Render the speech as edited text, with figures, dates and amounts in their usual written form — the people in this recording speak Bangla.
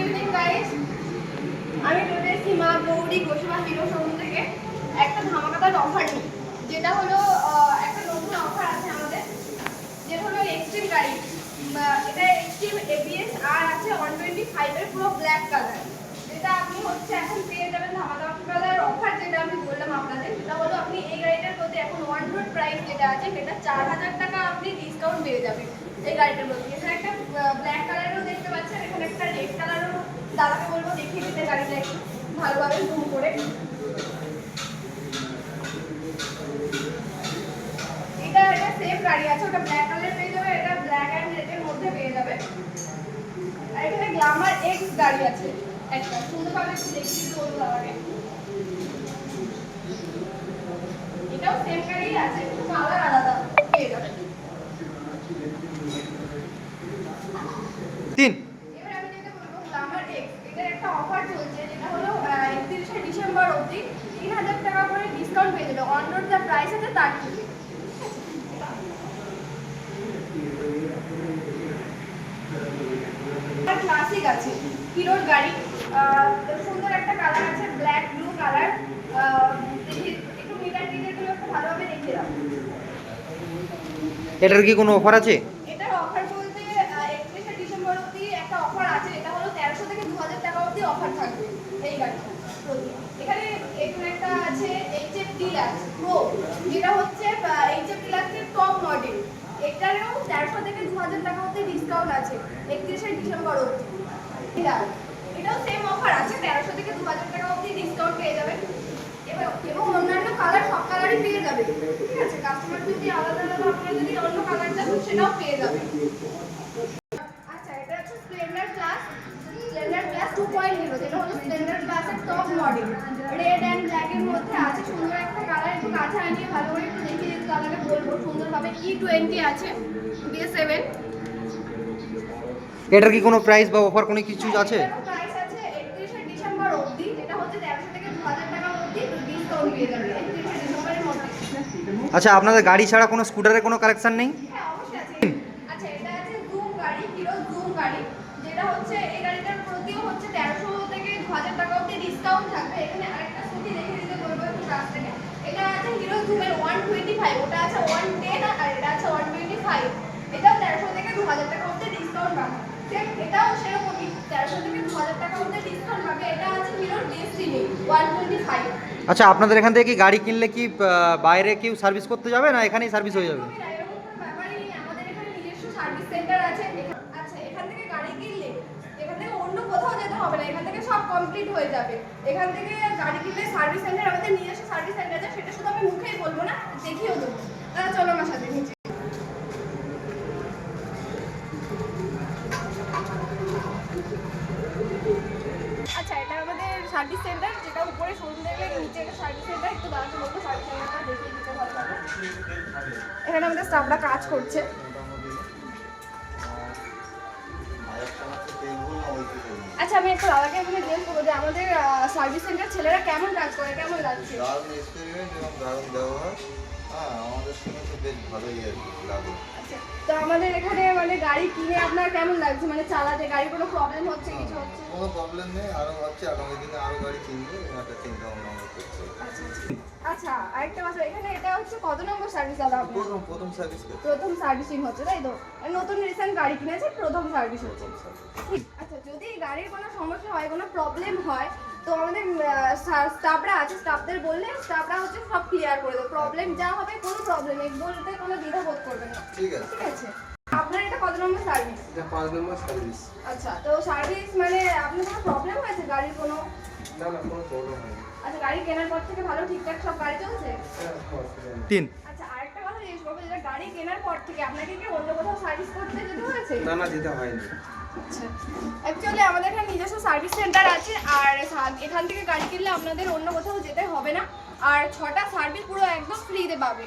ইভিনিং গাইস, আমি চলে এসেছি মা গৌরী গোসবা হিরো শোরুম থেকে একটা ধামাকাদার অফার নিই, যেটা হলো একটা নতুন অফার আছে আমাদের, যেটা হলো এক্সট্রিম গাড়ি। এটা এক্সট্রিম এবিএস আর আছে 125 এর পুরো ব্ল্যাক কালার, যেটা আপনি হচ্ছে এখন পেয়ে যাবেন ধামাকাদার অফার। যেটা আমি বললাম আপনাদের, সেটা হলো আপনি এই গাড়িটার প্রতি এখন অন রোড প্রাইস যেটা আছে সেটা 4000 টাকা আপনি ডিসকাউন্ট পেয়ে যাবেন এই গাড়িটার মধ্যে। এখানে একটা ব্ল্যাক কালারও দেখতে পাচ্ছেন, এখানে একটা রেড কালারও। দাদাকে বলবো দেখিয়ে দিতে গাড়িটা একটু ভালোভাবে জুম করে। এটা সেম গাড়ি আছে, ওটা ব্ল্যাক কালার পেয়ে যাবে, এটা ব্ল্যাক এন্ড রেডের মধ্যে পেয়ে যাবে। আর এখানে গ্ল্যামার এক্স গাড়ি আছে একটা, সুন্দরভাবে একটু দেখিয়ে দিতে বলবো দাদাকে। এটাও সেম গাড়ি আছে, কালার আলাদা পেয়ে যাবে। এবার আমি যেটা বলবো গ্ল্যামার এক্স, এটার একটা অফার চলছে, যেটা হলো 31শে ডিসেম্বর অবধি 3000 টাকা করে ডিসকাউন্ট পেয়ে যাবে অন রোড যা প্রাইস আছে তার থেকে। ক্লাসিক আছে হিরোর গাড়ি, সুন্দর একটা কালার আছে, ব্ল্যাক ব্লু কালার। একটু মিটার ডিটেলগুলো একটু ভালোভাবে দেখিয়ে দাও। এটার কি কোনো অফার আছে? এটার অফার বলতে 31শে ডিসেম্বর অবধি একটা অফার আছে, এটা হলো 1300 থেকে 2000 টাকা অবধি অফার থাকবে এই গাড়িটা। এখানে একটা আছে এইচএফ ডিলাক্স প্রো, যেটা হচ্ছে এইচএফ ডিলাক্সের টপ মডেল। এটারও 1300 থেকে 2000 টাকা অবধি ডিসকাউন্ট আছে 31শে ডিসেম্বর অবধি। এটাও সেম অফার আছে, 1300 থেকে 2000 টাকা অবধি ডিসকাউন্ট পেয়ে যাবেন। এবং অন্যান্য কালার সব কালারই পেয়ে যাবে, ঠিক আছে? কাস্টমার যদি আলাদা আলাদা আপনারা যদি অন্য কালার চান সেটাও পেয়ে যাবে। আচ্ছা, এটা হচ্ছে স্প্লেন্ডার প্লাস 2.0, যেটা হলো স্প্লেন্ডার প্লাসের top model. Red and black এর মধ্যে আছে, সুন্দর একটা কালার। একটু কাছে আনিয়ে ভালো করে একটু দেখিয়ে দিতে দাদাকে বলবো সুন্দরভাবে। E20 আছে B7। এটার কি কোনো প্রাইস বা অফার কোনো কিছু আছে? প্রাইস আছে 31শে ডিসেম্বর অবধি, যেটা হচ্ছে 1300 থেকে 2000 টাকা অবধি ডিসকাউন্ট পেয়ে যাবে 31শে ডিসেম্বরের মধ্যে। আচ্ছা, আপনাদের গাড়ি ছাড়া কোনো স্কুটারের কোনো কালেকশন নেই? হ্যাঁ, অবশ্যই আছে। আচ্ছা, এটা আছে জুম গাড়ি, হিরো জুম গাড়ি, যেটা হচ্ছে এই গাড়িটার প্রতিও হচ্ছে 1300 থেকে 2000 টাকা অবধি ডিসকাউন্ট থাকবে। এখানে আরেকটা স্কুটি দেখে দিতে বলবো একটু কাছ থেকে। এটা আছে হিরো জুমের 125, ওটা আছে 110, আর এটা আছে 125। এটাও 1300 থেকে 2000 টাকা অবধি ডিসকাউন্ট পাবে। এটাও সেরকমই 1300 থেকে 2000 টাকা অবধি ডিসকাউন্ট পাবে। এটা আছে হিরোর ডেস্টিনি 125। আচ্ছা, আপনাদের এখান থেকে কি গাড়ি কিনলে কি বাইরে কেউ সার্ভিস করতে যাবে না এখানেই সার্ভিস হয়ে যাবে? এরকম কোনো ব্যাপারই নেই, আমাদের এখানে নিজস্ব সার্ভিস সেন্টার আছে। আচ্ছা, এখান থেকে গাড়ি কিনলে এখান থেকে অন্য কোথাও যেতে হবে না, এখান থেকে সব কমপ্লিট হয়ে যাবে। এখান থেকে গাড়ি কিনলে সার্ভিস সেন্টার, আমাদের নিজস্ব সার্ভিস সেন্টার আছে, সেটা শুধু আমি মুখেই বলবো না, দেখিয়েও দেবো। তাহলে চলো আমার সাথে নিচে। আচ্ছা, এটা আমাদের সার্ভিস সেন্টার, যেটা উপরে শোরুম দেখলে নিচে একটা সার্ভিস সেন্টার। একটু দাঁড়াতে বলবো সার্ভিস সেন্টারটা দেখিয়ে দিতে ভালোভাবে। এখানে আমাদের স্টাফরা কাজ করছে। আচ্ছা, আমি একটু দাদাকে এখানে জিজ্ঞেস করবো যে আমাদের সার্ভিস সেন্টার ছেলেরা কেমন কাজ করে, কেমন লাগছে? দারুণ এক্সপেরিমেন্ট এবং দারুণ ব্যবহার। হ্যাঁ, আমাদের সঙ্গে তো বেশ ভালোই আর কি লাগে। আচ্ছা, তো আমাদের এখানে মানে গাড়ি কিনে আপনার কেমন লাগছে, মানে চালাতে গাড়ির কোনো প্রবলেম হচ্ছে, কিছু হচ্ছে? কোনো প্রবলেম নেই, আরও ভাবছি আগামী দিনে আরও গাড়ি কিনবো, একটা চিন্তা ভাবনা আমরা করছি। আচ্ছা, আরেকটা কথা, এখানে এটা হচ্ছে কত নম্বর সার্ভিস দাদা আপনার? প্রথম সার্ভিস করছি। প্রথম সার্ভিসিং হচ্ছে, তাই তো? নতুন রিসেন্ট গাড়ি কিনেছে, প্রথম সার্ভিস হচ্ছে। আচ্ছা, যদি গাড়ির কোনো সমস্যা হয়, কোনো প্রবলেম হয়, তো আমাদের স্টাফরা আছে, স্টাফদের বললে স্টাফরা হচ্ছে সব ক্লিয়ার করে দেবে। প্রবলেম যা হবে, কোনো প্রবলেম নেই, বলতে কোনো দ্বিধা বোধ করবেন না। ঠিক আছে। ঠিক আছে। আপনার এটা কত নম্বর সার্ভিস? এটা 5 নম্বর সার্ভিস। আচ্ছা, তো সার্ভিস মানে আপনার কোনো প্রবলেম হয়েছে গাড়ির কোনো? না, কোনো প্রবলেম হয়নি। আচ্ছা, গাড়ি কেনার পর থেকে ভালো ঠিকঠাক সব গাড়ি চলছে? তিন। আচ্ছা, আরেকটা কথা জিজ্ঞেস করবো, যেটা গাড়ি কেনার পর থেকে আপনাকে কি অন্য কোথাও সার্ভিস করতে যেতে হয়েছে? না, যেতে হয়নি। আচ্ছা, অ্যাকচুয়ালি আমাদের এখানে নিজস্ব সার্ভিস সেন্টার আছে, আর এখান থেকে গাড়ি কিনলে আপনাদের অন্য কোথাও যেতে হবে না। আর 6টা সার্ভিস পুরো একদম ফ্রিতে পাবে।